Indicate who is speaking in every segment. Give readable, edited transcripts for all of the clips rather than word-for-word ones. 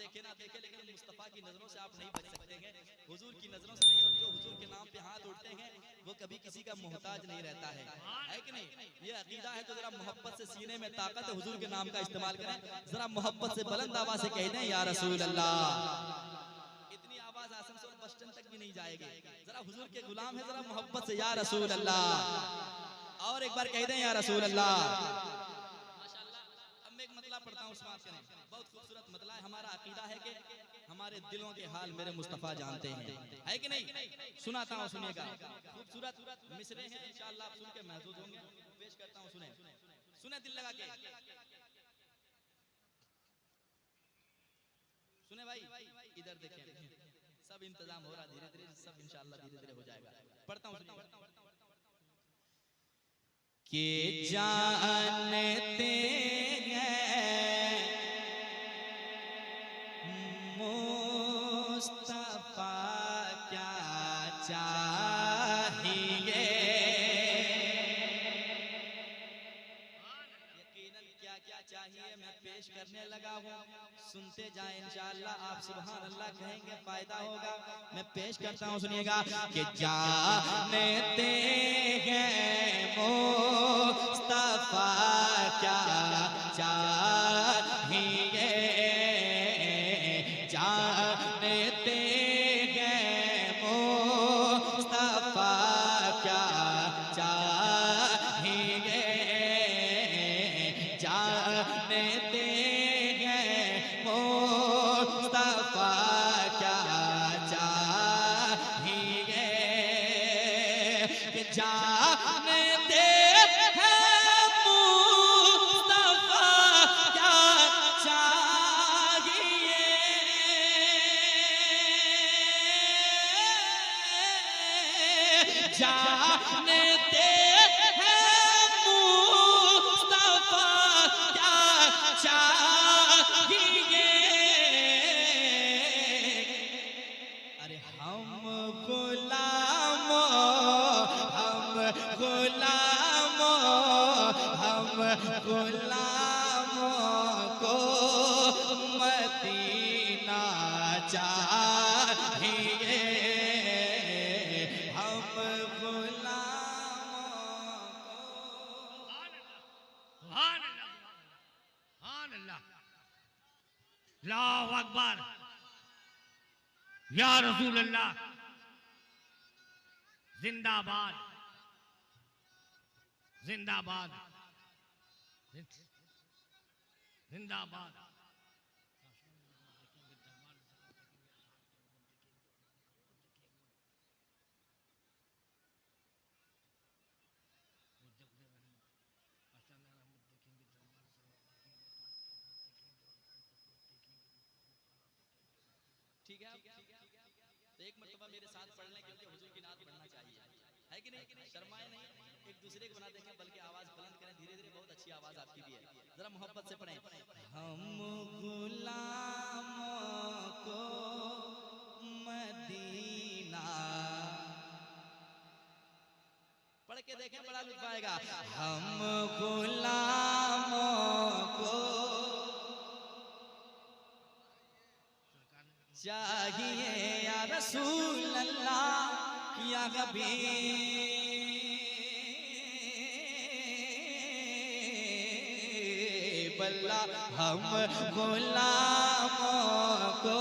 Speaker 1: देखे ना देखे लेकिन मुस्तफा की नजरों से आप नहीं बच सकते हैं, हुजूर की नजरों से नहीं। और जो हुजूर के नाम पे हाथ उठते हैं वो कभी किसी का मोहताज नहीं रहता है कि नहीं? ये अकीदा है। तो जरा मोहब्बत से सीने में ताकत है, हुजूर के नाम का इस्तेमाल करें। जरा मोहब्बत से बुलंद आवाज से कह दें या रसूल अल्लाह। इतनी आवाज आसनसोल बस स्टैंड तक भी नहीं जाएगी। जरा हुजूर के गुलाम है, जरा मोहब्बत से या रसूल अल्लाह। और एक बार कह दें या रसूल अल्लाह। एक मतला पढ़ता हूँ, समाज करें। बहुत खूबसूरत मतला है। हमारा अकीदा है कि हमारे दिलों के हाल मेरे मुस्तफा जानते हैं, है कि नहीं? सुनाता हूँ, सुनिएगा। खूबसूरत मिसरे हैं, इंशाअल्लाह आप सुन के महसूस होंगे। पेश करता हूँ, सुने सुने दिल लगा के सुने भाई। इधर देखें, सब इंतजाम हो रहा धीरे धीरे, सब इंशाअल्लाह धीरे धीरे हो जाएगा। पढ़ता हूँ कि जानते मुस्तफा क्या चाहिए, यकीनन क्या क्या चाहिए मैं पेश करने लगा हूँ। सुनते जाएं, इंशाअल्लाह आप सुभान अल्लाह कहेंगे, फायदा होगा। मैं पेश करता हूँ, सुनिएगा कि जानते हैं मुस्तफा क्या चाहिए, जानते हैं मुस्तफा क्या चाहिए, जानते हैं मुस्तफा क्या चाहिए, जानते जानते हैं मुस्तफा क्या चाहिए। अरे हम गुलामों को मदीना चाहिए,
Speaker 2: अल्लाहु अकबर, या रसूल अल्लाह, जिंदाबाद जिंदाबाद जिंदाबाद।
Speaker 1: ठीक है, तो एक मर्तबा मेरे साथ पढ़ लें, क्योंकि हुजूर की नात पढ़ना चाहिए, है कि नहीं? शर्माए नहीं, एक दूसरे को बना देखें, बल्कि आवाज बुलंद करें धीरे धीरे। बहुत अच्छी आवाज आपकी भी है, जरा मोहब्बत से पढ़ें। हम गुलामों को मदीना, पढ़ के देखें, बड़ा लुत्फ आएगा। हम गुलामों को चाहिए या रसूल अल्लाह या हबीब अल्लाह, हम गुलामों को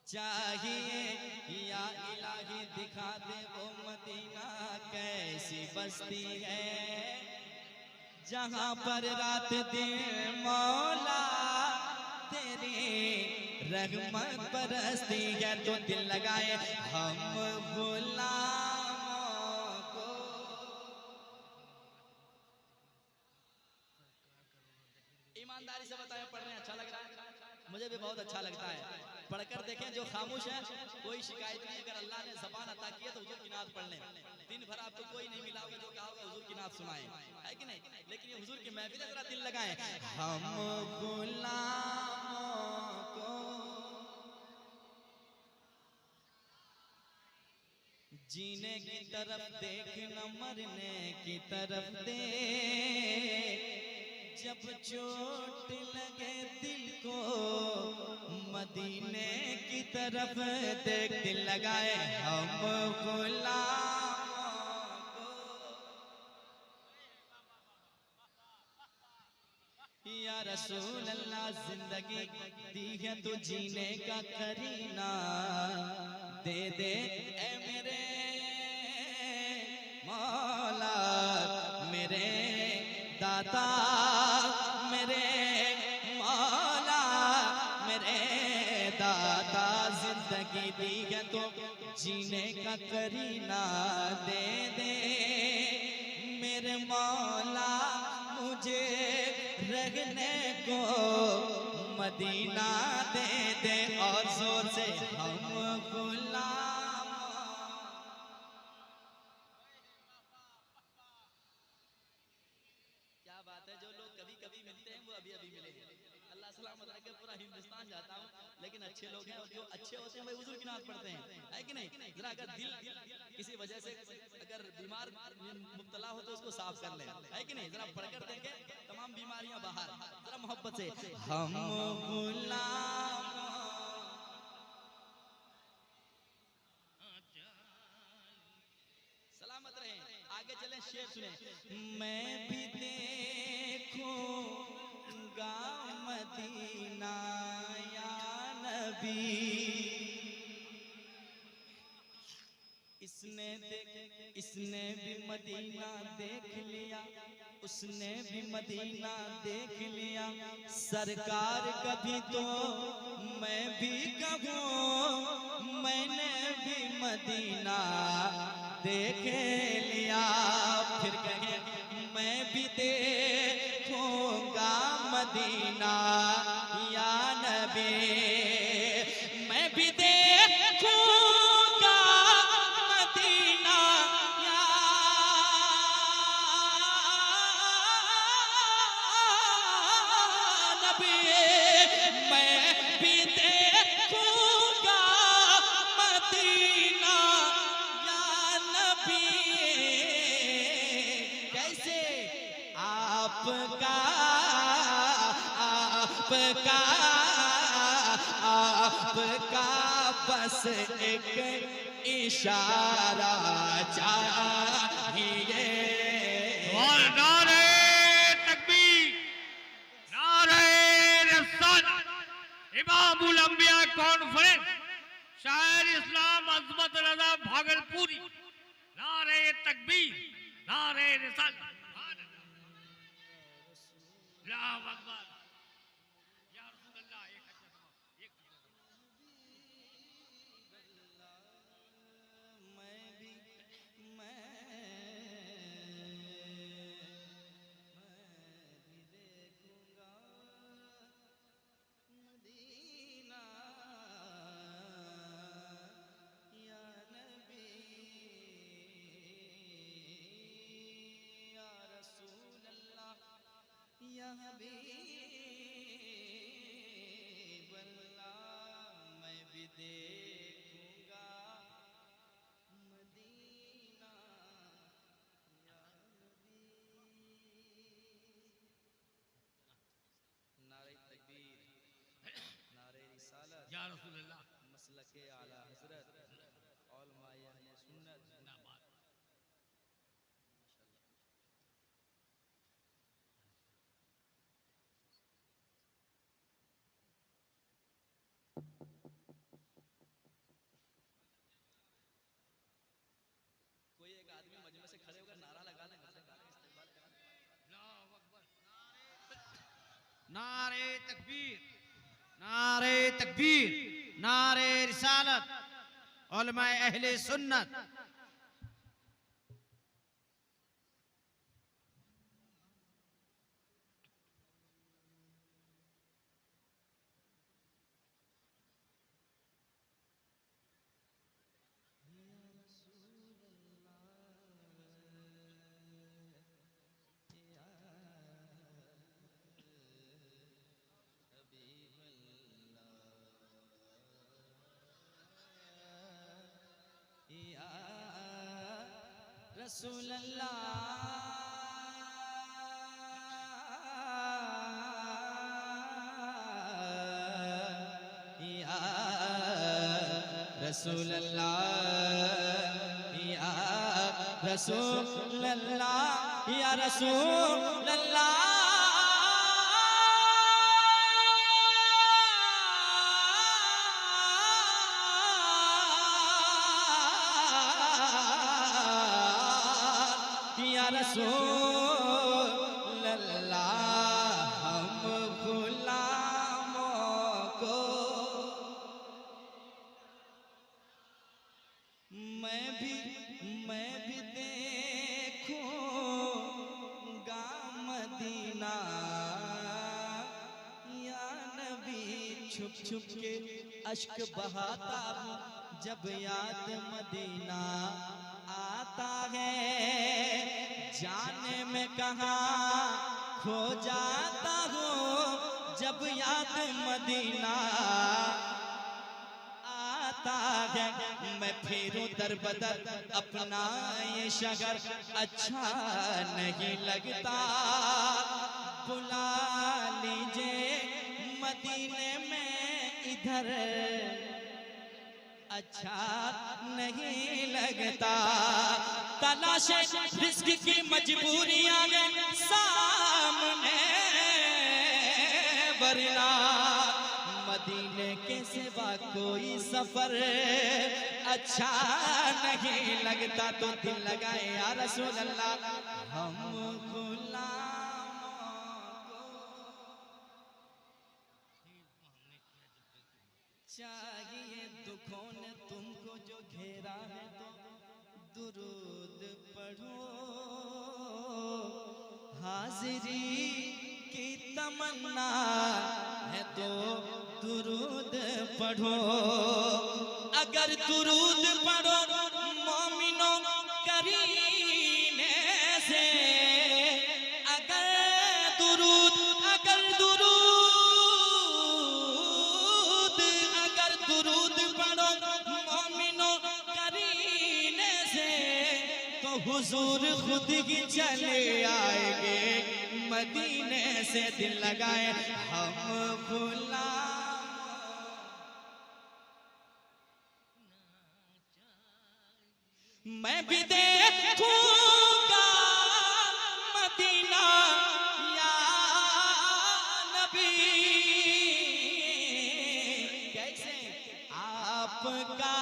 Speaker 1: चाहिए या इलाही दिखा दे वो मदीना कैसी बस्ती है, जहाँ पर रात दिन मौला तेरी रहमत बरसती है। तो दिल लगाए हम गुलामों को। ईमानदारी से बताएं, पढ़ रहे हैं, अच्छा लग रहा है? मुझे भी बहुत अच्छा लगता है। पढ़कर देखें, जो खामोश है कोई शिकायत नहीं। अगर अल्लाह ने ज़बान अता की है तो हुजूर की नात पढ़ लें। दिन भर आपको कोई नहीं मिला होगा जो कहा होगा हुजूर की नात सुनाएं, है कि नहीं? लेकिन ये हुजूर की महफिल है, जरा दिल लगाएं। हम गुलामों को जीने की तरफ देख न मरने की तरफ देख, जब चोट लगे दिल को मदीने की तरफ देख, दिल लगाए हम गुलामों को। या रसूल अल्लाह जिंदगी दी है तो जीने का करीना दे दे ए मेरे मौला, मेरे दाता, मेरे मौला, मेरे दाता, जिंदगी दी है तो जीने का करीना दे दे मेरे मौला, मुझे रहने को मदीना दे दे। और जोर से हम गुलाम। क्या बात है, जो लोग कभी कभी मिलते हैं वो अभी अभी मिले। अल्लाह सलामत रखे, पूरा हिंदुस्तान जाता हूँ, लेकिन अच्छे लोग हैं और जो अच्छे होते हैं वही हुजूर की नात पढ़ते हैं, है कि नहीं? जरा अगर दिल किसी वजह से अगर बीमार मुब्तला हो तो उसको साफ कर ले, है कि नहीं? जरा पढ़कर देंगे तमाम बीमारियां बाहर। जरा मोहब्बत से हम गुलाम। सलामत रहे, आगे चले, शेर सुने। मैं भी देखूंगा मदीना या नबी, इसने भी मदीना देख लिया, उसने भी मदीना देख लिया, सरकार कभी तो मैं भी कहूँ मैंने भी मदीना देख लिया। फिर कहे मैं भी देखूंगा मदीना या नबी, मैं भी देखूंगा मदीना या नबी, मैं भी देखूंगा मदीना या नबी। कैसे? आपका बस एक इशारा चाहिए।
Speaker 2: और नारे तकबीर, नारे रिसालत, इमामुल अंबिया कॉन्फ्रेंस, शायर इस्लाम अज़मत रज़ा भागलपुरी, नारे तकबीर, नारे रिसालत, अल्लाहु अकबर, या रसूल अल्लाह।
Speaker 1: या हबीब अल्लाह, मैं भी देखूंगा मदीना या नबी। नारे तकबीर, नारे रिसालत,
Speaker 2: या रसूल अल्लाह।
Speaker 1: मसलके आला हजरत, उलमाए अहले सुन्नत। कोई एक आदमी मजमे से खड़े होकर नारा लगा दें,
Speaker 3: नारे तकबीर, नारे तकबीर, नारे रिसालत, उलमाए अहले सुन्नत।
Speaker 1: या रसूल अल्लाह या रसूल अल्लाह या रसूल अल्लाह या रसूल अल्लाह या रसूल अल्लाह हम गुलामों को मैं भी देखूंगा मदीना या नबी छुप छुप के अश्क बहाता हूँ जब याद मदीना आता है जाने में कहाँ खो जाता हूँ जब याद मदीना आता है मैं फेरूं दर बदर अपना ये शहर अच्छा नहीं लगता बुला लीजिए मदीने में इधर अच्छा नहीं लगता तलाशे रिस्क की मजबूरियां ने सामने वरना मदीने के सिवा कोई सफर अच्छा नहीं लगता तो दिल लगाए या रसूल अल्लाह हम चाहिए दुखों ने तुमको जो घेरा है तो दुरूद पढ़ो हाजिरी की तमन्ना है तो दुरूद पढ़ो अगर दुरूद पढ़ो मोमिनों करीने से अगर दुरूद पढ़ो मोमिनों करीने से तो हुजूर खुद ही चले आएंगे मदीने से दिल लगाए हम मैं भी देखूंगा मदीना या नबी कैसे आपका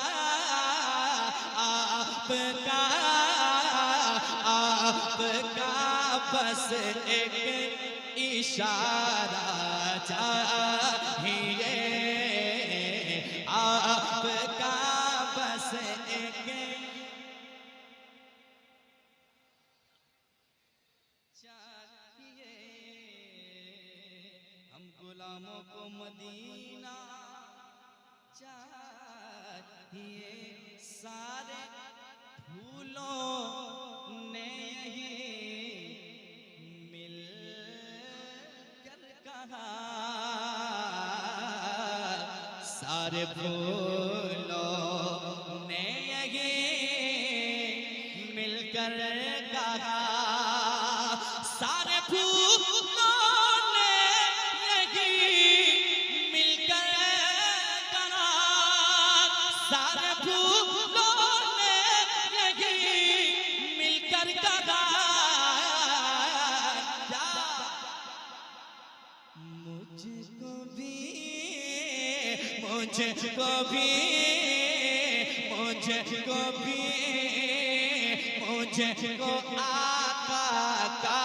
Speaker 1: बस एक इशारा चाहिए आपका बस एक चाहिए हम गुलामों को मदीना चाहिए सारे फूलों ने मिल कर कहा सारे फूलों ने मिलकर कहा सारे फूलों ने मिलकर कहा सारे फूलों ने मिलकर कहा मुझको आका का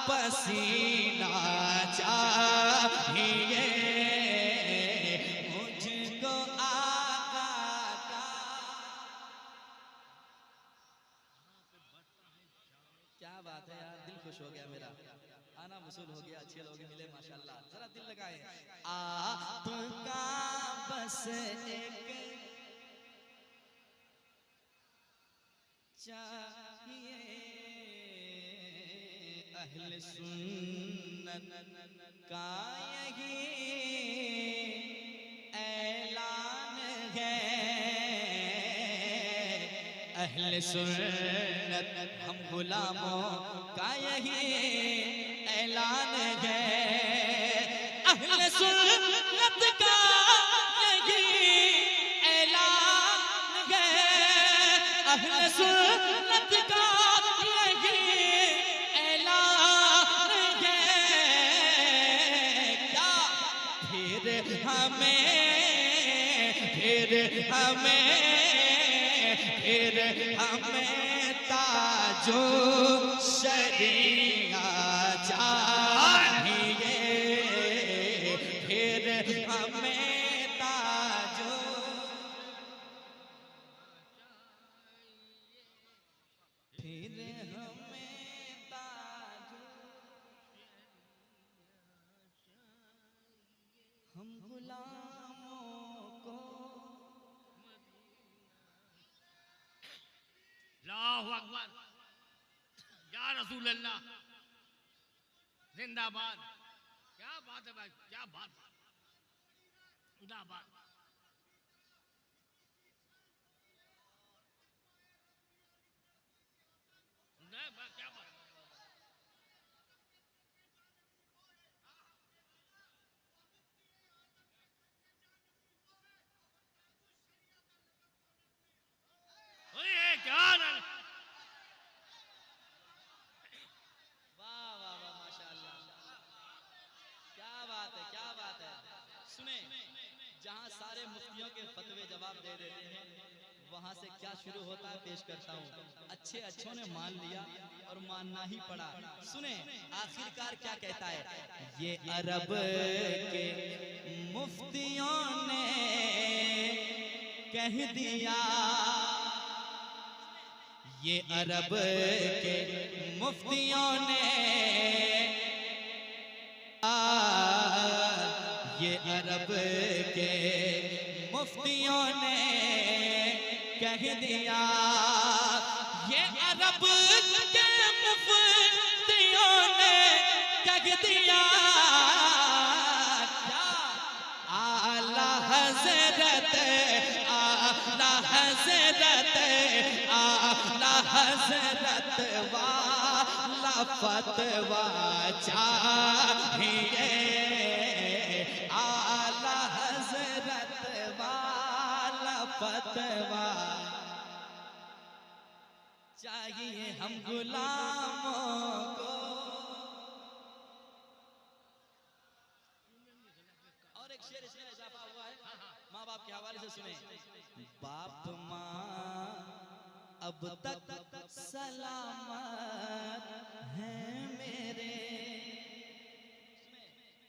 Speaker 1: पसीना चाहिए मुझको आका का क्या बात है यार दिल खुश हो गया मेरा आना वसूल हो गया अच्छे लोग मिले माशाल्लाह जरा दिल लगाए आपका बस एक चाहिए अहले सुन्नत का यही ऐलान है अहले सुन्नत हम गुलामों का यही ऐलान है, अहले सुन्नत का यही ऐलान है, अहले सुन्नत का यही ऐलान है। क्या फिर हमें ताजो शरीया चाहिए, फिर हमें ताजो, फिर हमें ताजो, हम गुलामों को।
Speaker 2: अल्लाहु अकबर, या रसूल अल्लाह, जिंदाबाद। क्या बात है भाई, क्या बात है, जिंदाबाद। नहीं बस क्या बात। ओए क्या ना,
Speaker 1: वाह वाह वाह, माशाअल्लाह, क्या बात है, क्या बात है। सुने, जहां सारे मुफ्तियों के फतवे जवाब दे देते हैं, वहां से क्या शुरू होता है पेश करता हूँ। अच्छे अच्छों ने मान लिया और मानना ही पड़ा। सुने आखिरकार क्या कहता है, ये अरब के मुफ्तियों ने कह दिया, ये अरब के मुफ्तियों ने, ये अरब के मुफ्तियों ने कह दिया, ये अरब के मुफ्तियों ने कह दिया। क्या आला हज़रत, आला हज़रत, आला हज़रत वाला फतवा चाहिए, आला हज़रत वाला फतवा चाहिए हम गुलामों को। और एक शेर इसमें इजाफा हुआ है, माँ बाप के हवाले से सुने। बाप माँ अब तक सलामत हैं मेरे,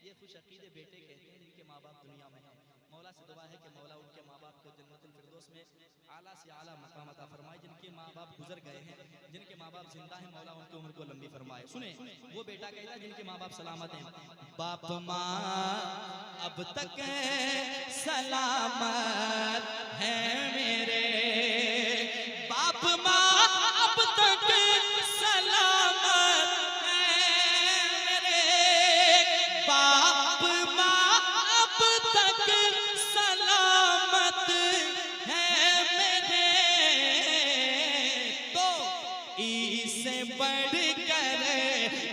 Speaker 1: ये खुश अकीदे बेटे कहते हैं जिनके माँ बाप दुनिया में हैं। मौला से दुआ है कि मौला उनके माँ बाप को जन्नतुल फिरदौस में आला से आला मकाम अता फरमाए। जिनके माँ बाप गुजर गए हैं, जिनके माँ बाप जिंदा हैं, मौला उनकी उम्र को लंबी फरमाए। सुने वो बेटा कहता है जिनके माँ बाप सलामत हैं, बाप माँ अब तक सलामत हैं मेरे, बाप माँ अब तक सलामत हैं मेरे, बाप माँ अब तक सलामत हैं मेरे। तो इससे बढ़कर,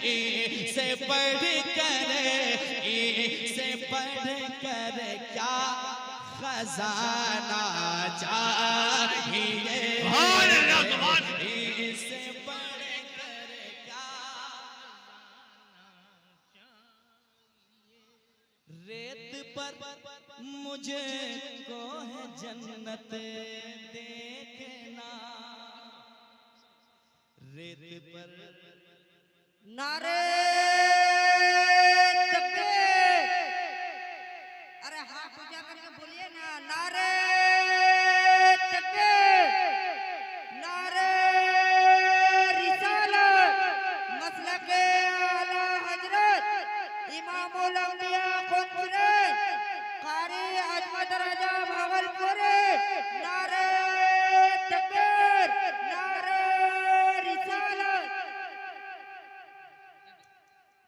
Speaker 1: इससे बढ़कर, इससे बढ़कर क्या खजाना चाहिए, इससे बढ़कर क्या। रेत पर मुझे को है जन्नत देखना, रेत पर
Speaker 4: नारे तकबीर, अरे हाथ पूजा करके बोलिए ना, नारे तकबीर, नारे रिसालत, मसलके आला हजरत इमामुल अंबिया खुद कारी अजमत राजा भागलपुरी, नारे तकबीर, नारे रिसालत।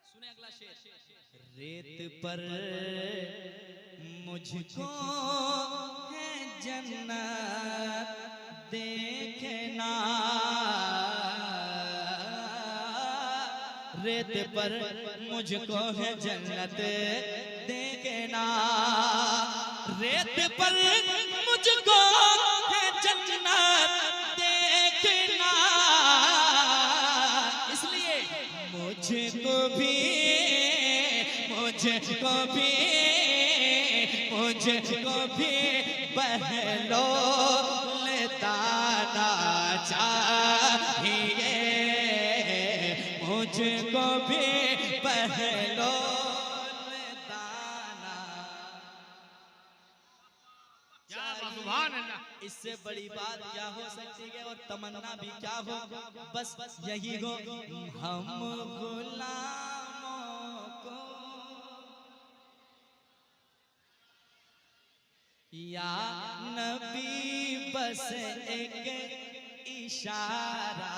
Speaker 1: सुने अगला शेर, रेत पर मुझको है जन्नत देखना, रेत पर मुझको है जन्नत देखना, रेत पर मुझको है जन्नत देखना, इसलिए मुझको भी बहलोल दाना चाहिए, मुझको भी बहलोल दाना
Speaker 2: क्या बात, सुभान अल्लाह।
Speaker 1: इससे बड़ी बात क्या हो सकती है और तमन्ना भी क्या हो, बस यही हो हम गुलामों को या नबी बस एक इशारा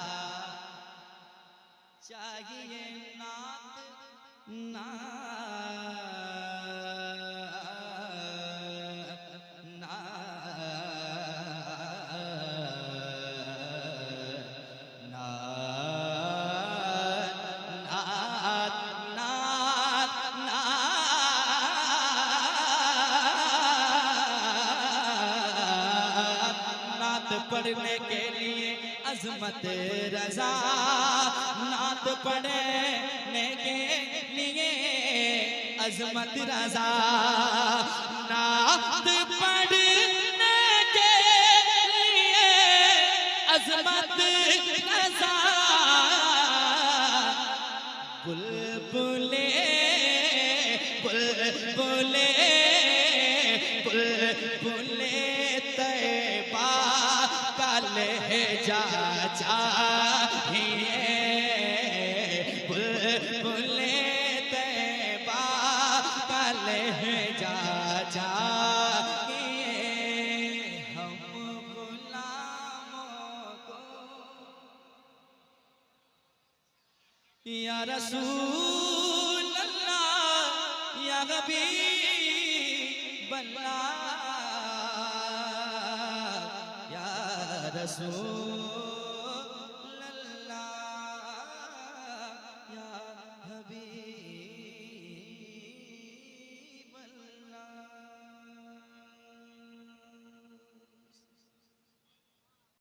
Speaker 1: चाहिए, पढ़ने के लिए अजमत रजा, नात पढ़ने के लिए अजमत रजा, नात पढ़ने के लिए अजमत रजा, बुलबुले बुलबुले बुलबुले तैबा लहजा चाहिए, बुलबुले तैबा का लहजा चाहिए, हम गुलामों को या रसूल अल्लाह या हबीब अल्लाह, रसूल